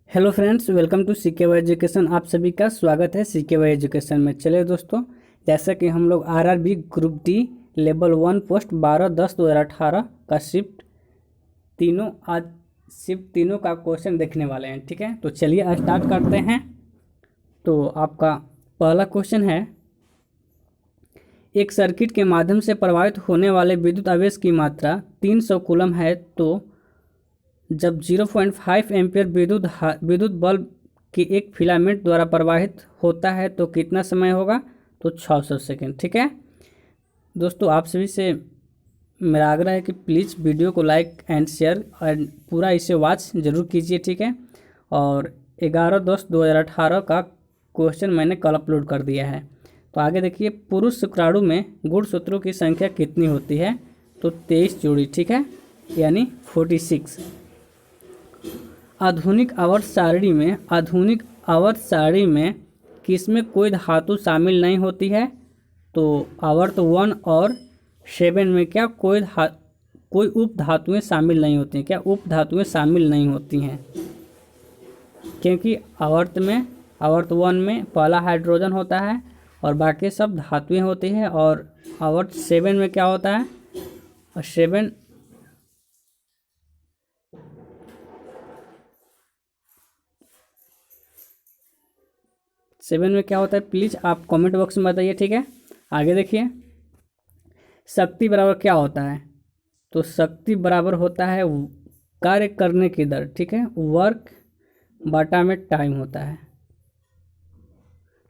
Hello friends, welcome to CK Y education. आप सभी का स्वागत है सीके वाई एजुकेशन में। चलिए दोस्तों, जैसा कि हम लोग RRB group D level 1 post 12/10/2018 का शिफ्ट तीनों का क्वेश्चन देखने वाले हैं। ठीक है, तो चलिए स्टार्ट करते हैं। तो आपका पहला क्वेश्चन है, एक सर्किट के माध्यम से प्रवाहित होने वाले विद्युत आवेश की मात्रा 300 कूलम है, तो जब 0.5 एम्पियर विद्युत बल्ब के एक फिलामेंट द्वारा प्रवाहित होता है तो कितना समय होगा? तो 600 सेकेंड। ठीक है दोस्तों, आप सभी से मेरा आग्रह है कि प्लीज़ वीडियो को लाइक एंड शेयर और पूरा इसे वॉच जरूर कीजिए। ठीक है, और 11/10/2018 का क्वेश्चन मैंने कल अपलोड कर दिया है। तो आगे देखिए, पुरुष शुक्राणु में गुणसूत्रों की संख्या कितनी होती है? तो 23 जोड़ी। ठीक है, यानी 46। आधुनिक आवर्त सारणी में किसमें कोई धातु शामिल नहीं होती है? तो आवर्त 1 और 7 में क्या कोई उप धातुएँ शामिल नहीं होती हैं? क्या उप धातुएँ शामिल नहीं होती हैं? क्योंकि आवर्त 1 में पहला हाइड्रोजन होता है और बाकी सब धातुएँ होती हैं। और आवर्त 7 में क्या होता है? और 7 में क्या होता है? प्लीज़ आप कमेंट बॉक्स में बताइए। ठीक है, आगे देखिए, शक्ति बराबर क्या होता है? तो शक्ति बराबर होता है कार्य करने की दर। ठीक है, वर्क बटा में टाइम होता है।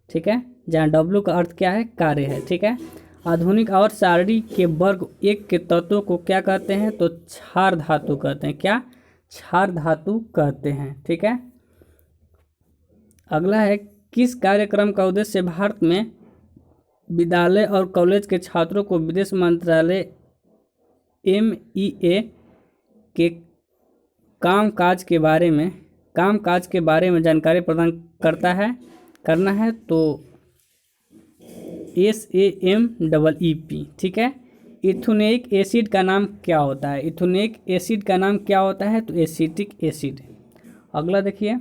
ठीक है, जहाँ डब्ल्यू का अर्थ क्या है? कार्य है। ठीक है, आधुनिक आवर्त सारणी के वर्ग एक के तत्वों को क्या कहते हैं? तो क्षार धातु कहते हैं। क्या? क्षार धातु कहते हैं। ठीक है, अगला है, किस कार्यक्रम का उद्देश्य भारत में विद्यालय और कॉलेज के छात्रों को विदेश मंत्रालय MEA के कामकाज के बारे में जानकारी प्रदान करना है? तो SAMEEP। ठीक है, इथेनोइक एसिड का नाम क्या होता है? इथेनोइक एसिड का नाम क्या होता है? तो एसिटिक एसिड। अगला देखिए,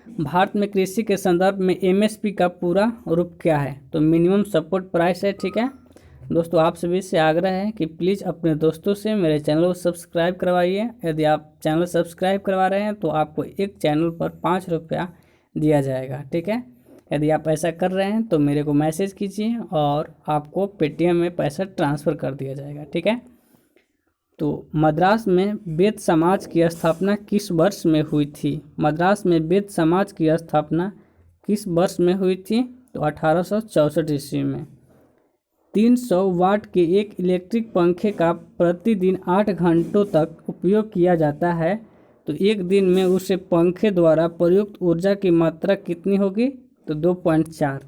भारत में कृषि के संदर्भ में MSP का पूरा रूप क्या है? तो मिनिमम सपोर्ट प्राइस है। ठीक है दोस्तों, आप सभी से आग्रह है कि प्लीज़ अपने दोस्तों से मेरे चैनल को सब्सक्राइब करवाइए। यदि आप चैनल सब्सक्राइब करवा रहे हैं तो आपको एक चैनल पर 5 रुपया दिया जाएगा। ठीक है, यदि आप ऐसा कर रहे हैं तो मेरे को मैसेज कीजिए और आपको पेटीएम में पैसा ट्रांसफ़र कर दिया जाएगा। ठीक है, तो मद्रास में वेद समाज की स्थापना किस वर्ष में हुई थी? मद्रास में वेद समाज की स्थापना किस वर्ष में हुई थी? तो 1864 ईस्वी में। 300 वाट के एक इलेक्ट्रिक पंखे का प्रतिदिन 8 घंटों तक उपयोग किया जाता है, तो एक दिन में उसे पंखे द्वारा प्रयुक्त ऊर्जा की मात्रा कितनी होगी? तो 2.4।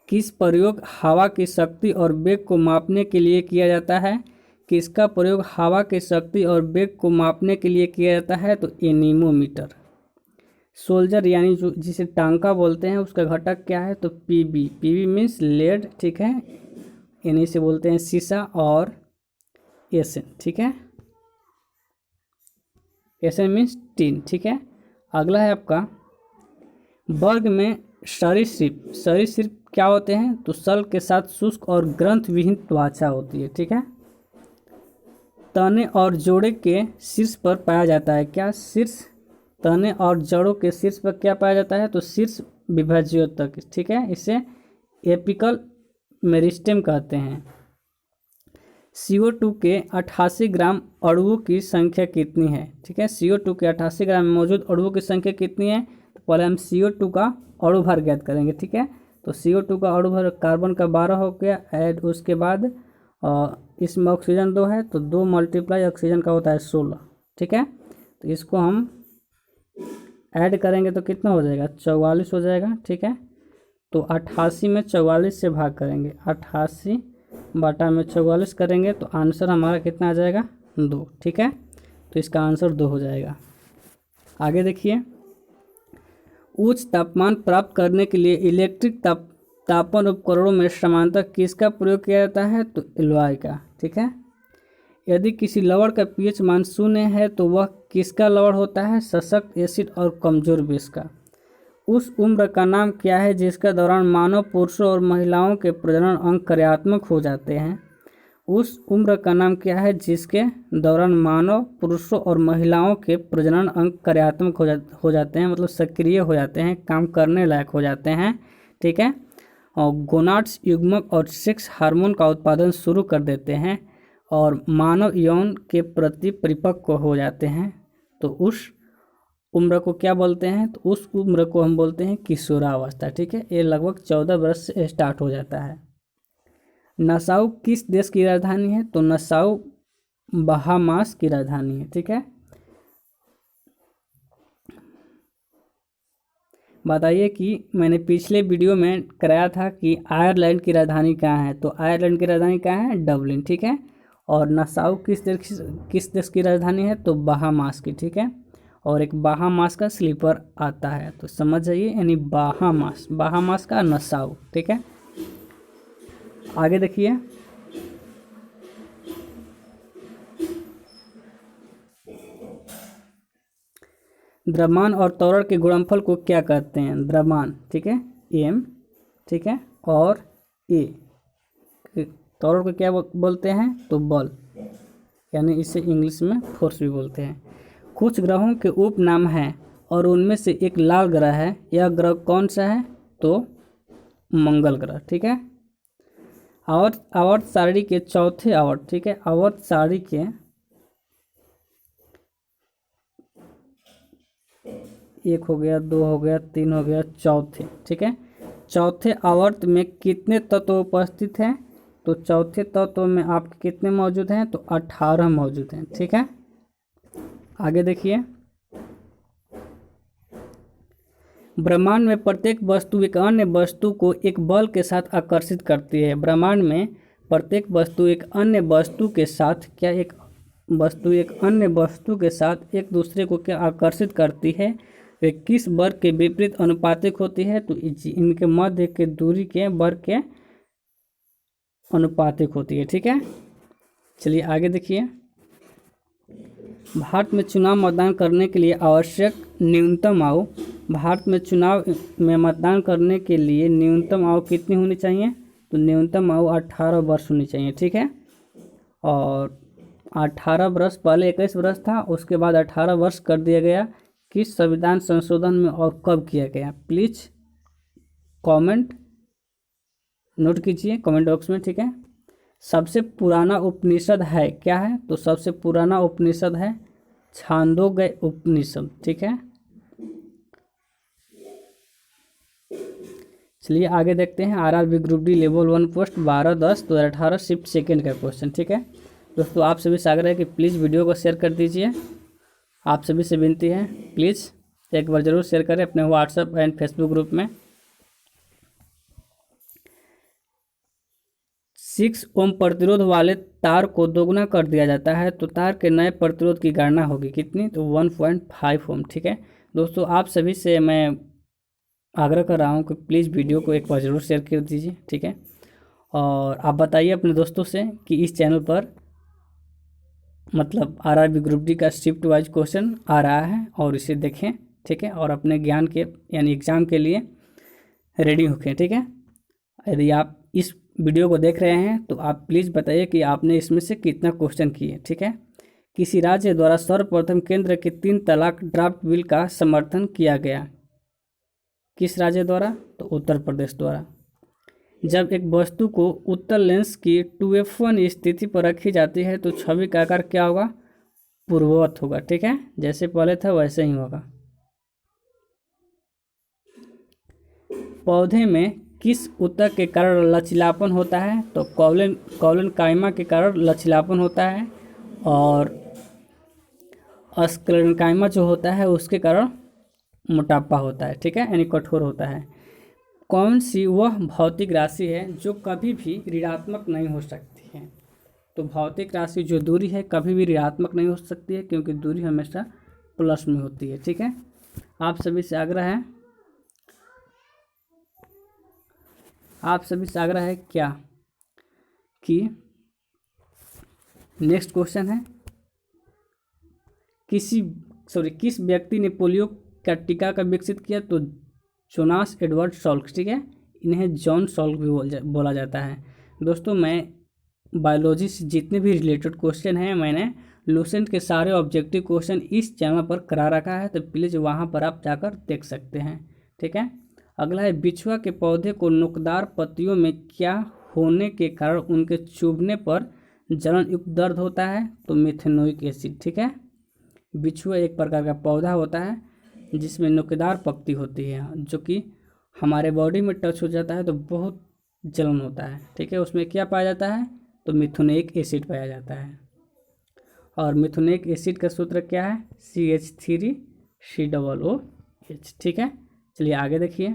किस प्रयोग हवा की शक्ति और वेग को मापने के लिए किया जाता है? किसका प्रयोग हवा की शक्ति और वेग को मापने के लिए किया जाता है? तो एनीमोमीटर। सोल्जर यानी जो जिसे टांका बोलते हैं उसका घटक क्या है? तो पीबी मीन्स लेड। ठीक है, इन्हीं से बोलते हैं सीसा। और एसन, ठीक है, एसन मीन्स टीन। ठीक है, अगला है आपका, वर्ग में सरीसृप क्या होते हैं? तो सल के साथ शुष्क और ग्रंथ विहीन त्वचा होती है। ठीक है, तने और जोड़े के शीर्ष पर पाया जाता है। क्या? शीर्ष। तने और जड़ों के शीर्ष पर क्या पाया जाता है? तो शीर्ष विभाज्योतक। ठीक है, इसे एपिकल मेरिस्टेम कहते हैं। CO2 के 88 ग्राम अणुओं की संख्या कितनी है? ठीक है, CO2 के 88 ग्राम में मौजूद अणुओं की संख्या कितनी है? तो पहले हम CO2 का अणु भार ज्ञात करेंगे। ठीक है, तो CO2 का अणु भार कार्बन का 12 हो गया ऐड, उसके बाद इसमें ऑक्सीजन 2 है तो 2 मल्टीप्लाई ऑक्सीजन का होता है 16। ठीक है, तो इसको हम ऐड करेंगे तो कितना हो जाएगा? 44 हो जाएगा। ठीक है, तो 88 में 44 से भाग करेंगे, 88 बटा में 44 करेंगे तो आंसर हमारा कितना आ जाएगा? 2। ठीक है, तो इसका आंसर 2 हो जाएगा। आगे देखिए, उच्च तापमान प्राप्त करने के लिए इलेक्ट्रिक तापन उपकरणों में समानांतर किसका प्रयोग किया जाता है? तो एलॉय का। ठीक है, यदि किसी लवण का pH मान 0 है तो वह किसका लवण होता है? सशक्त एसिड और कमजोर बेस का। उस उम्र का नाम क्या है जिसके दौरान मानव पुरुषों और महिलाओं के प्रजनन अंग कार्यात्मक हो जाते हैं? उस उम्र का नाम क्या है जिसके दौरान मानव पुरुषों और महिलाओं के प्रजनन अंग कार्यात्मक हो जाते हैं, मतलब सक्रिय हो जाते हैं, काम करने लायक हो जाते हैं, ठीक है। और गोनाड्स युग्मक और सेक्स हार्मोन का उत्पादन शुरू कर देते हैं और मानव यौन के प्रति परिपक्व हो जाते हैं। तो उस उम्र को क्या बोलते हैं? तो उस उम्र को हम बोलते हैं किशोरावस्था, ठीक है। ये लगभग 14 वर्ष से स्टार्ट हो जाता है। नसाउ किस देश की राजधानी है? तो नसाउ बहामास की राजधानी है, ठीक है। बताइए कि मैंने पिछले वीडियो में कराया था कि आयरलैंड की राजधानी कहाँ है? तो आयरलैंड की राजधानी कहाँ है? डबलिन, ठीक है। और नसाउ किस देश की राजधानी है? तो बहामास की, ठीक है। और एक बहामास का स्लीपर आता है, तो समझ जाइए, यानी बहामास का नसाउ, ठीक है। आगे देखिए, द्रव्यमान और त्वरण के गुणनफल को क्या कहते हैं? द्रव्यमान, ठीक है, m, ठीक है, और a, त्वरण को क्या बोलते हैं? तो बल, यानी इसे इंग्लिश में फोर्स भी बोलते हैं। कुछ ग्रहों के उपनाम हैं और उनमें से एक लाल ग्रह है। यह ग्रह कौन सा है? तो मंगल ग्रह, ठीक है। आवर्त सारणी के चौथे आवर्त, ठीक है, आवर्त सारणी के एक हो गया, दो हो गया, तीन हो गया, चौथे, ठीक है। चौथे आवर्त में कितने तत्व उपस्थित हैं? तो चौथे तत्व में आपके कितने मौजूद हैं? तो 18 मौजूद हैं, ठीक है। आगे देखिए, ब्रह्मांड में प्रत्येक वस्तु एक अन्य वस्तु को एक बल के साथ आकर्षित करती है। ब्रह्मांड में प्रत्येक वस्तु एक अन्य वस्तु के साथ क्या एक वस्तु एक अन्य वस्तु के साथ एक दूसरे को क्या आकर्षित करती है? वे किस वर्ग के विपरीत अनुपातिक होती है? तो इनके मध्य के दूरी के वर्ग के अनुपातिक होती है, ठीक है। चलिए आगे देखिए, भारत में चुनाव मतदान करने के लिए आवश्यक न्यूनतम आयु, भारत में चुनाव में मतदान करने के लिए न्यूनतम आयु कितनी होनी चाहिए? तो न्यूनतम आयु 18 वर्ष होनी चाहिए, ठीक है। और 18 वर्ष, पहले 21 वर्ष था, उसके बाद 18 वर्ष कर दिया गया। किस संविधान संशोधन में और कब किया गया? प्लीज़ कमेंट नोट कीजिए कमेंट बॉक्स में, ठीक है। सबसे पुराना उपनिषद है क्या है? तो सबसे पुराना उपनिषद है छांदोग्य उपनिषद, ठीक है। चलिए आगे देखते हैं, RRB group D level 1 post 12/10/2018 shift second का क्वेश्चन, ठीक है। दोस्तों आप सभी से आग्रह है कि प्लीज़ वीडियो को शेयर कर दीजिए। आप सभी से विनती है, प्लीज़ एक बार ज़रूर शेयर करें अपने व्हाट्सएप एंड फेसबुक ग्रुप में। 6 ओम प्रतिरोध वाले तार को दोगुना कर दिया जाता है तो तार के नए प्रतिरोध की गणना होगी कितनी? तो 1.5 ओम, ठीक है। दोस्तों आप सभी से मैं आग्रह कर रहा हूँ कि प्लीज़ वीडियो को एक बार ज़रूर शेयर कर दीजिए, ठीक है। और आप बताइए अपने दोस्तों से कि इस चैनल पर मतलब आरआरबी ग्रुप डी का शिफ्ट वाइज क्वेश्चन आ रहा है और इसे देखें, ठीक है, और अपने ज्ञान के यानी एग्ज़ाम के लिए रेडी होखें, ठीक है। यदि आप इस वीडियो को देख रहे हैं तो आप प्लीज़ बताइए कि आपने इसमें से कितना क्वेश्चन किए, ठीक है। किसी राज्य द्वारा सर्वप्रथम केंद्र के 3 तलाक ड्राफ्ट बिल का समर्थन किया गया? किस राज्य द्वारा? तो उत्तर प्रदेश द्वारा। जब एक वस्तु को उत्तल लेंस की 2f1 स्थिति पर रखी जाती है तो छवि का आकार क्या होगा? पूर्ववत होगा, ठीक है, जैसे पहले था वैसे ही होगा। पौधे में किस ऊतक के कारण लचीलापन होता है? तो कॉलन काइमा के कारण लचीलापन होता है और स्क्लेरेंकाइमा जो होता है उसके कारण मोटापा होता है, ठीक है, यानी कठोर होता है। कौन सी वह भौतिक राशि है जो कभी भी ऋणात्मक नहीं हो सकती है? तो भौतिक राशि जो दूरी है कभी भी ऋणात्मक नहीं हो सकती है क्योंकि दूरी हमेशा प्लस में होती है, ठीक है। आप सभी से आग्रह है क्या कि नेक्स्ट क्वेश्चन है किस व्यक्ति ने पोलियो का टीका का विकसित किया? तो जोनास एडवर्ड सॉल्क, ठीक है, इन्हें जॉन सॉल्क भी बोला जाता है। दोस्तों मैं बायोलॉजी से जितने भी रिलेटेड क्वेश्चन हैं मैंने लूसेंट के सारे ऑब्जेक्टिव क्वेश्चन इस चैनल पर करा रखा है, तो प्लीज़ वहाँ पर आप जाकर देख सकते हैं, ठीक है। अगला है, बिछुआ के पौधे को नोकदार पत्तियों में क्या होने के कारण उनके चुभने पर जलन युक्त दर्द होता है? तो मिथेनोइक एसिड, ठीक है। बिछुआ एक प्रकार का पौधा होता है जिसमें नोकदार पत्ती होती है, जो कि हमारे बॉडी में टच हो जाता है तो बहुत जलन होता है, ठीक है। उसमें क्या पाया जाता है? तो मिथेनोइक एसिड पाया जाता है। और मिथेनोइक एसिड का सूत्र क्या है? CH3COOH, ठीक है। चलिए आगे देखिए।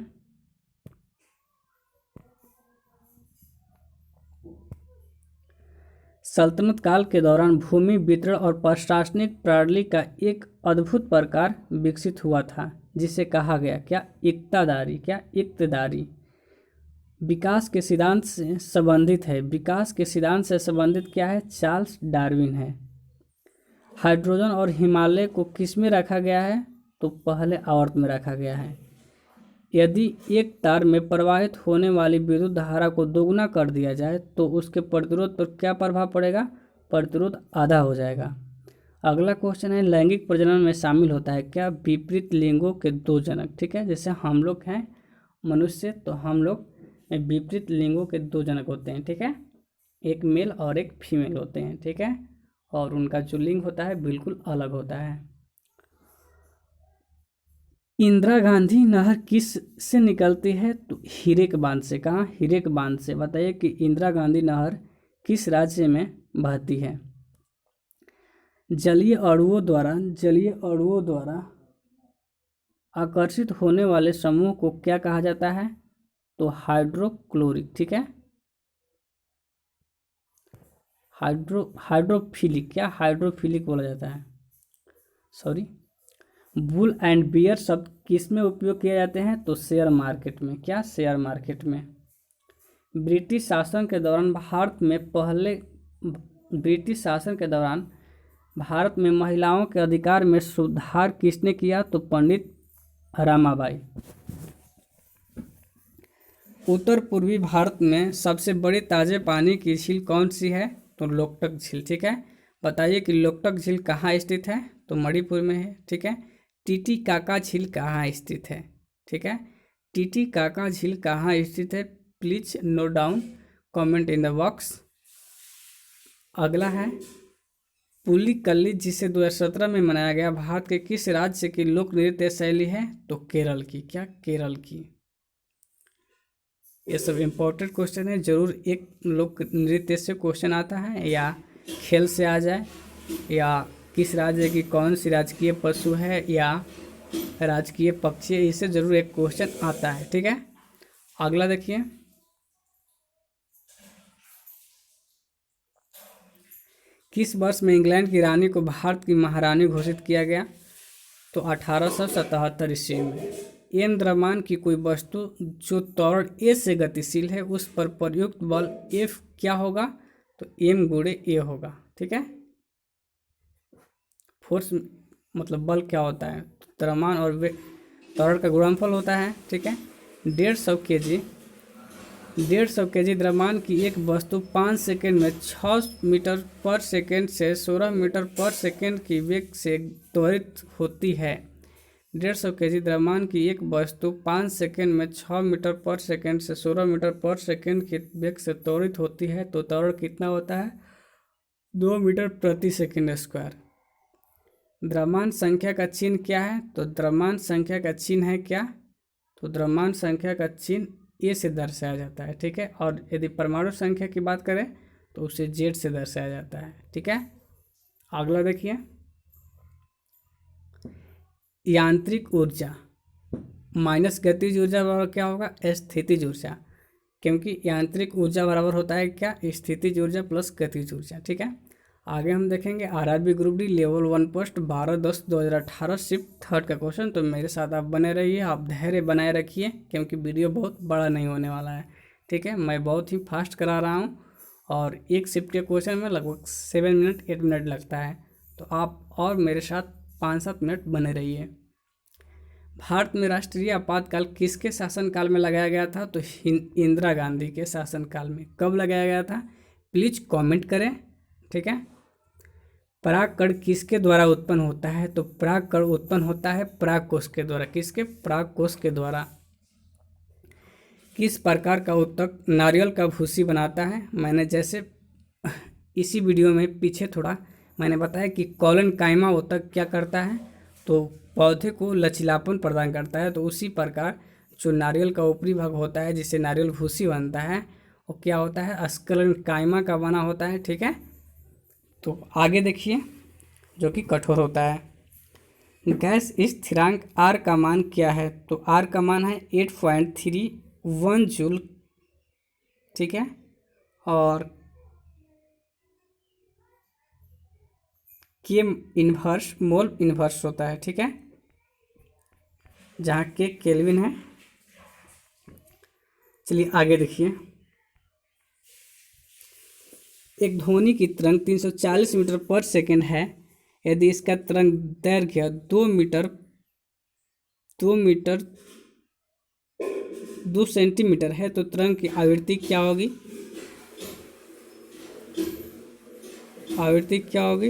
सल्तनत काल के दौरान भूमि वितरण और प्रशासनिक प्रणाली का एक अद्भुत प्रकार विकसित हुआ था जिसे कहा गया क्या? इक्तदारी। विकास के सिद्धांत से संबंधित है। विकास के सिद्धांत से संबंधित क्या है? चार्ल्स डार्विन है। हाइड्रोजन और हिमालय को किस में रखा गया है? तो पहले आवर्त में रखा गया है। यदि एक तार में प्रवाहित होने वाली विद्युत धारा को दोगुना कर दिया जाए तो उसके प्रतिरोध पर क्या प्रभाव पड़ेगा? प्रतिरोध आधा हो जाएगा। अगला क्वेश्चन है, लैंगिक प्रजनन में शामिल होता है क्या? विपरीत लिंगों के दो जनक, ठीक है। जैसे हम लोग हैं मनुष्य, तो हम लोग विपरीत लिंगों के दो जनक होते हैं, ठीक है। एक मेल और एक फीमेल होते हैं, ठीक है, और उनका जो लिंग होता है बिल्कुल अलग होता है। इंदिरा गांधी नहर किस से निकलती है? तो हीरे के बांध से। कहाँ? हीरे के बांध से। बताइए कि इंदिरा गांधी नहर किस राज्य में बहती है? जलीय अणुओं द्वारा आकर्षित होने वाले समूह को क्या कहा जाता है? तो हाइड्रोक्लोरिक, ठीक है। हाइड्रोफिलिक, क्या? हाइड्रोफिलिक बोला जाता है, सॉरी। बुल एंड बियर शब्द किस में उपयोग किए जाते हैं? तो शेयर मार्केट में। क्या? शेयर मार्केट में। ब्रिटिश शासन के दौरान भारत में महिलाओं के अधिकार में सुधार किसने किया? तो पंडित रमाबाई। उत्तर पूर्वी भारत में सबसे बड़ी ताजे पानी की झील कौन सी है? तो लोकटक झील, ठीक है। बताइए कि लोकटक झील कहाँ स्थित है? तो मणिपुर में है, ठीक है। टीटीकाका झील कहाँ स्थित है? ठीक है, टीटीकाका झील कहाँ स्थित है? Please note down, comment in the box. अगला है, पुलिकल्ली जिसे 2017 में मनाया गया भारत के किस राज्य की लोक नृत्य शैली है? तो केरल की। क्या? केरल की। ये सब इम्पोर्टेंट क्वेश्चन है, जरूर एक लोक नृत्य से क्वेश्चन आता है या खेल से आ जाए या किस राज्य की कौन सी राजकीय पशु है या राजकीय पक्षी है, इससे जरूर एक क्वेश्चन आता है, ठीक है। अगला देखिए, किस वर्ष में इंग्लैंड की रानी को भारत की महारानी घोषित किया गया? तो 1877 ईस्वी में। एम द्रव्यमान की कोई वस्तु जो त्वरण ए से गतिशील है उस पर प्रयुक्त बल एफ क्या होगा? तो एम गुणे ए होगा, ठीक है। फोर्स मतलब बल क्या होता है? द्रव्यमान और त्वरण का गुणनफल होता है, ठीक है। 150 kg द्रव्यमान की एक वस्तु 5 सेकेंड में 6 मीटर पर सेकेंड से 16 मीटर पर सेकेंड की वेग से त्वरित होती है। 150 kg द्रव्यमान की एक वस्तु 5 सेकेंड में 6 मीटर पर सेकेंड से 16 मीटर पर सेकेंड की वेग से त्वरित होती है, तो त्वरण कितना होता है? 2 मीटर प्रति सेकेंड स्क्वायर। द्रव्यमान संख्या का चिन्ह क्या है? तो द्रव्यमान संख्या का चिन्ह है क्या? तो द्रव्यमान संख्या का चिन्ह ए से दर्शाया जाता है, ठीक है। और यदि परमाणु संख्या की बात करें तो उसे जेड से दर्शाया जाता है, ठीक है। अगला देखिए, यांत्रिक ऊर्जा माइनस गतिज ऊर्जा बराबर क्या होगा? स्थितिज ऊर्जा, क्योंकि यांत्रिक ऊर्जा बराबर होता है क्या? स्थितिज ऊर्जा प्लस गतिज ऊर्जा, ठीक है। आगे हम देखेंगे RRB group D level 1 post 12/10/2018 shift 3 का क्वेश्चन। तो मेरे साथ आप बने रहिए, आप धैर्य बनाए रखिए, क्योंकि वीडियो बहुत बड़ा नहीं होने वाला है, ठीक है। मैं बहुत ही फास्ट करा रहा हूँ और एक शिफ्ट के क्वेश्चन में लगभग 7 मिनट 8 मिनट लगता है, तो आप और मेरे साथ 5-7 मिनट बने रहिए। भारत में राष्ट्रीय आपातकाल किसके शासनकाल में लगाया गया था? तो इंदिरा गांधी के शासनकाल में। कब लगाया गया था? प्लीज कमेंट करें, ठीक है। परागकण किसके द्वारा उत्पन्न होता है? तो परागकण उत्पन्न होता है परागकोश के द्वारा। किसके? परागकोश के द्वारा। किस प्रकार का उत्तक नारियल का भूसी बनाता है? मैंने जैसे इसी वीडियो में पीछे थोड़ा मैंने बताया कि कॉलन कायमा उत्तक क्या करता है, तो पौधे को लचीलापन प्रदान करता है। तो उसी प्रकार जो नारियल का ऊपरी भाग होता है जिससे नारियल भूसी बनता है वो क्या होता है? स्क्लन कायमा का बना होता है, ठीक है। तो आगे देखिए जो कि कठोर होता है। गैस स्थिरांक आर का मान क्या है? तो आर का मान है 8.31 जूल, ठीक है। और के इन्वर्स मोल इन्वर्स होता है, ठीक है, जहाँ के केल्विन है। चलिए आगे देखिए। एक ध्वनि की तरंग 340 मीटर पर सेकेंड है। यदि इसका तरंग दैर्घ्य 2 मीटर 2 सेंटीमीटर है तो तरंग की आवृत्ति क्या होगी? आवृत्ति क्या होगी?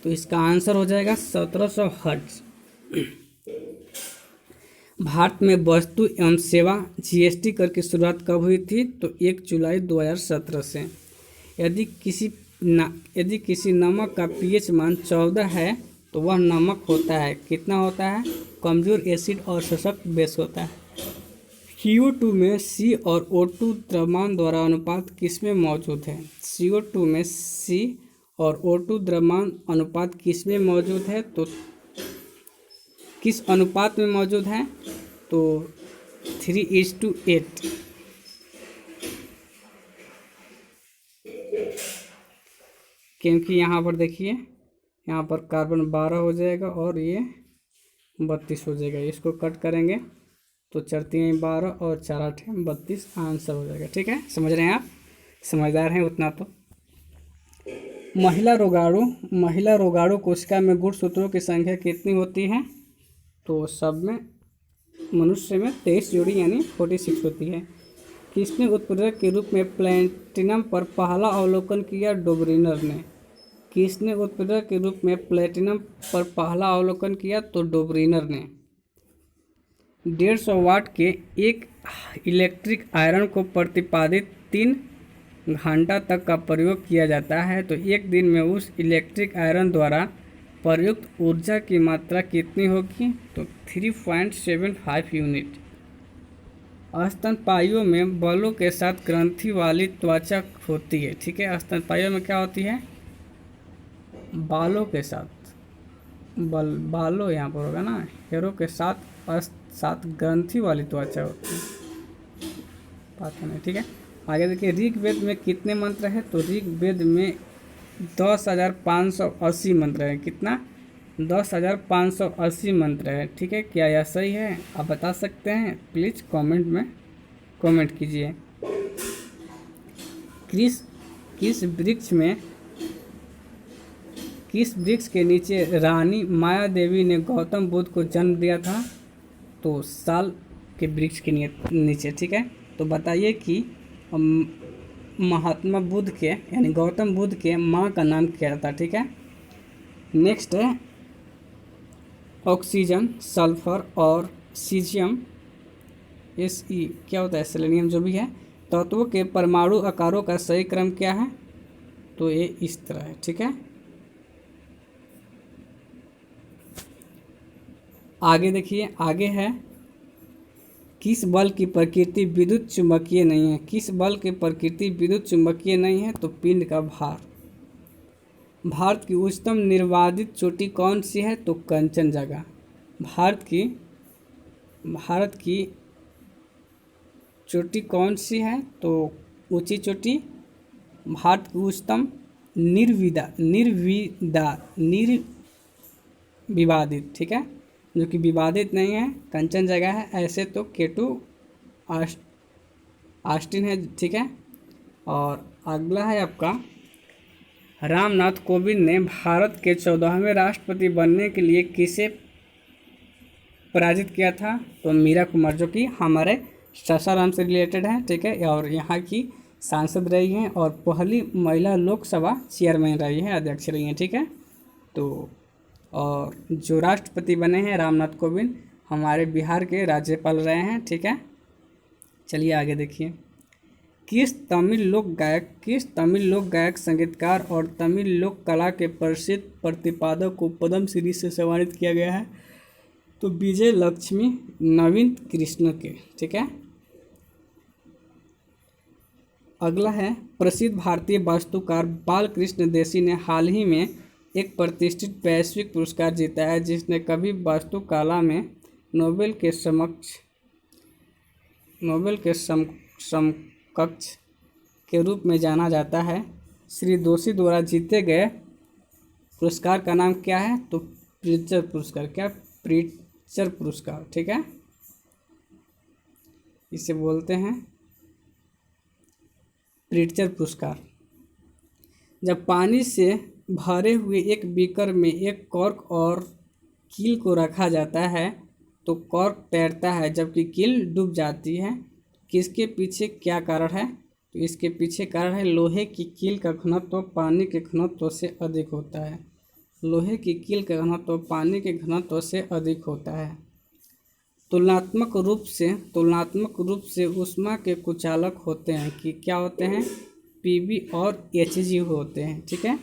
तो इसका आंसर हो जाएगा 1700 हर्ट्ज। भारत में वस्तु एवं सेवा जीएसटी कर की शुरुआत कब हुई थी? तो 1 जुलाई 2017 से। यदि किसी नमक का पीएच मान 14 है तो वह नमक होता है, कितना होता है? कमजोर एसिड और सशक्त बेस होता है। CO2 में C और O2 द्रव्यमान द्वारा अनुपात किस में मौजूद है? CO2 में C और O2 द्रव्यमान अनुपात किस में मौजूद है? तो किस अनुपात में मौजूद है? तो 3:8। क्योंकि यहाँ पर देखिए यहाँ पर कार्बन 12 हो जाएगा और ये 32 हो जाएगा। इसको कट करेंगे तो 4×3 = 12 और 4×8 = 32 आंसर हो जाएगा, ठीक है। समझ रहे हैं आप? समझदार हैं उतना तो। महिला रोगाणु कोशिका में गुणसूत्रों की संख्या कितनी होती है? तो सब में मनुष्य में 23 जोड़ी यानी 46 होती है। किसने उत्प्रेरक के रूप में प्लेटिनम पर पहला अवलोकन किया? डोब्रिनर ने। किसने उत्प्रेरक के रूप में प्लेटिनम पर पहला अवलोकन किया? तो डोब्रिनर ने। 150 वाट के एक इलेक्ट्रिक आयरन को प्रतिपादित 3 घंटा तक का प्रयोग किया जाता है तो एक दिन में उस इलेक्ट्रिक आयरन द्वारा प्रयुक्त ऊर्जा की मात्रा कितनी होगी? तो 3.75 यूनिट। स्तनपाइयों में बालों के साथ ग्रंथि वाली त्वचा होती है, ठीक है। स्तनपाइयों में क्या होती है? बालों के साथ बालों यहाँ पर होगा ना, हेयरों के साथ ग्रंथि वाली त्वचा होती है, पता नहीं, ठीक है। आगे देखिए ऋग्वेद में कितने मंत्र हैं? तो ऋग्वेद में 10,580 मंत्र है। कितना? 10,580 मंत्र है, ठीक है। क्या यह सही है? आप बता सकते हैं, प्लीज़ कमेंट में कमेंट कीजिए। किस वृक्ष के नीचे रानी माया देवी ने गौतम बुद्ध को जन्म दिया था? तो साल के वृक्ष के नीचे, ठीक है। तो बताइए कि महात्मा बुद्ध के यानी गौतम बुद्ध के माँ का नाम क्या था, ठीक है। नेक्स्ट है ऑक्सीजन, सल्फर और सीजियम SE क्या होता है? सेलेनियम जो भी है, तत्वों के परमाणु आकारों का सही क्रम क्या है? तो ये इस तरह है, ठीक है। आगे देखिए, आगे है किस बल की प्रकृति विद्युत चुंबकीय नहीं है? किस बल की प्रकृति विद्युत चुंबकीय नहीं है? तो पिंड का भार। भारत की उच्चतम निर्वादित चोटी कौन सी है? तो कंचनजंगा। भारत की चोटी कौन सी है? तो ऊंची चोटी भारत की उच्चतम निर्विवादित, ठीक है, जो कि विवादित नहीं है, कंचनजंगा है। ऐसे तो K2 ऑस्टिन है, ठीक है। और अगला है आपका रामनाथ कोविंद ने भारत के 14वें राष्ट्रपति बनने के लिए किसे पराजित किया था? तो मीरा कुमार, जो कि हमारे सासाराम से रिलेटेड है, ठीक है, और यहाँ की सांसद रही हैं और पहली महिला लोकसभा चेयरमैन रही है, अध्यक्ष रही हैं, ठीक है। तो और जो राष्ट्रपति बने हैं रामनाथ कोविंद, हमारे बिहार के राज्यपाल रहे हैं, ठीक है। चलिए आगे देखिए। किस तमिल लोक गायक, संगीतकार और तमिल लोक कला के प्रसिद्ध प्रतिपादक को पद्म श्री से सम्मानित किया गया है? तो विजय लक्ष्मी नवीन कृष्ण के, ठीक है। अगला है, प्रसिद्ध भारतीय वास्तुकार बालकृष्ण देशी ने हाल ही में एक प्रतिष्ठित वैश्विक पुरस्कार जीता है जिसने कभी वास्तुकला में नोबेल के समकक्ष के रूप में जाना जाता है। श्री दोषी द्वारा जीते गए पुरस्कार का नाम क्या है? तो प्रिट्जर पुरस्कार। क्या? प्रिट्जर पुरस्कार, ठीक है, इसे बोलते हैं प्रिट्जर पुरस्कार। जब पानी से भरे हुए एक बीकर में एक कॉर्क और कील को रखा जाता है तो कॉर्क तैरता है जबकि कील डूब जाती है। किसके पीछे क्या कारण है? तो इसके पीछे कारण है लोहे की कील का घनत्व पानी के घनत्व से अधिक होता है। लोहे की कील का घनत्व पानी के घनत्व से अधिक होता है। तुलनात्मक रूप से ऊष्मा के कुचालक होते हैं कि क्या होते हैं? पीबी और एचजी होते हैं, ठीक है।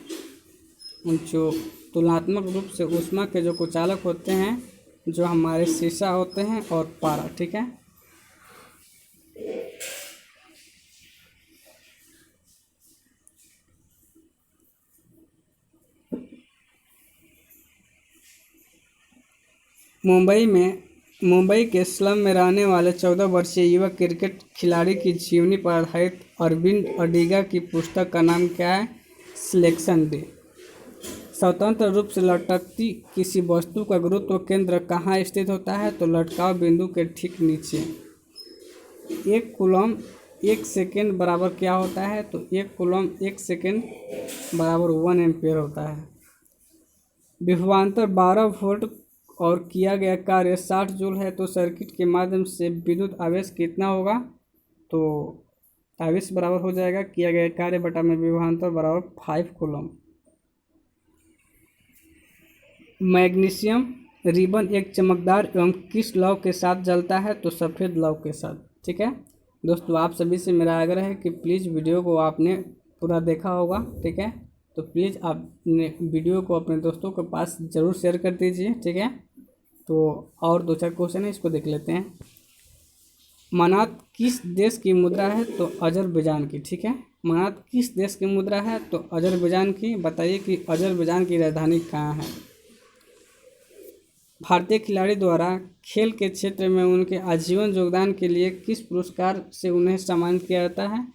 जो तुलनात्मक रूप से ऊष्मा के जो कुचालक होते हैं, जो हमारे शीशा होते हैं और पारा, ठीक है। मुंबई के स्लम में रहने वाले 14 वर्षीय युवा क्रिकेट खिलाड़ी की जीवनी पर आधारित अरविंद अडिगा की पुस्तक का नाम क्या है? Selection day. स्वतंत्र रूप से लटकती किसी वस्तु का गुरुत्व केंद्र कहाँ स्थित होता है? तो लटकाव बिंदु के ठीक नीचे। एक कूलम एक सेकेंड बराबर क्या होता है? तो एक कूलम एक सेकेंड बराबर 1 एम्पेयर होता है। विभवांतर 12 वोल्ट और किया गया कार्य 60 जूल है तो सर्किट के माध्यम से विद्युत आवेश कितना होगा? तो आवेश बराबर हो जाएगा किया गया कार्य बटा में विभवांतर बराबर 5 कूलम। मैग्नीशियम रिबन एक चमकदार एवं किस लौ के साथ जलता है? तो सफ़ेद लौ के साथ, ठीक है। दोस्तों, आप सभी से मेरा आग्रह है कि प्लीज़ वीडियो को आपने पूरा देखा होगा, ठीक है, तो प्लीज़ आपने वीडियो को अपने दोस्तों के पास ज़रूर शेयर कर दीजिए, ठीक है। तो और 2-4 क्वेश्चन है, इसको देख लेते हैं। मनात किस देश की मुद्रा है? तो अजरबैजान की, ठीक है। मनात किस देश की मुद्रा है? तो अजरबैजान की। बताइए कि अजरबैजान की राजधानी कहाँ है? भारतीय खिलाड़ी द्वारा खेल के क्षेत्र में उनके आजीवन योगदान के लिए किस पुरस्कार से उन्हें सम्मानित किया जाता है?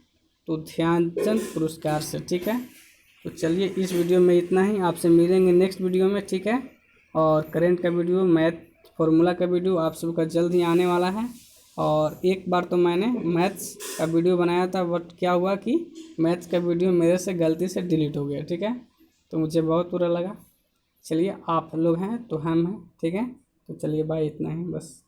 तो ध्यानचंद पुरस्कार से, ठीक है। तो चलिए इस वीडियो में इतना ही, आपसे मिलेंगे नेक्स्ट वीडियो में, ठीक है। और करेंट का वीडियो, मैथ फॉर्मूला का वीडियो आप सबका जल्द ही आने वाला है। और एक बार तो मैंने मैथ्स का वीडियो बनाया था, बट क्या हुआ कि मैथ्स का वीडियो मेरे से गलती से डिलीट हो गया, ठीक है। तो मुझे बहुत बुरा लगा। चलिए, आप लोग हैं तो हम हैं, ठीक है। तो चलिए बाय, इतना ही बस।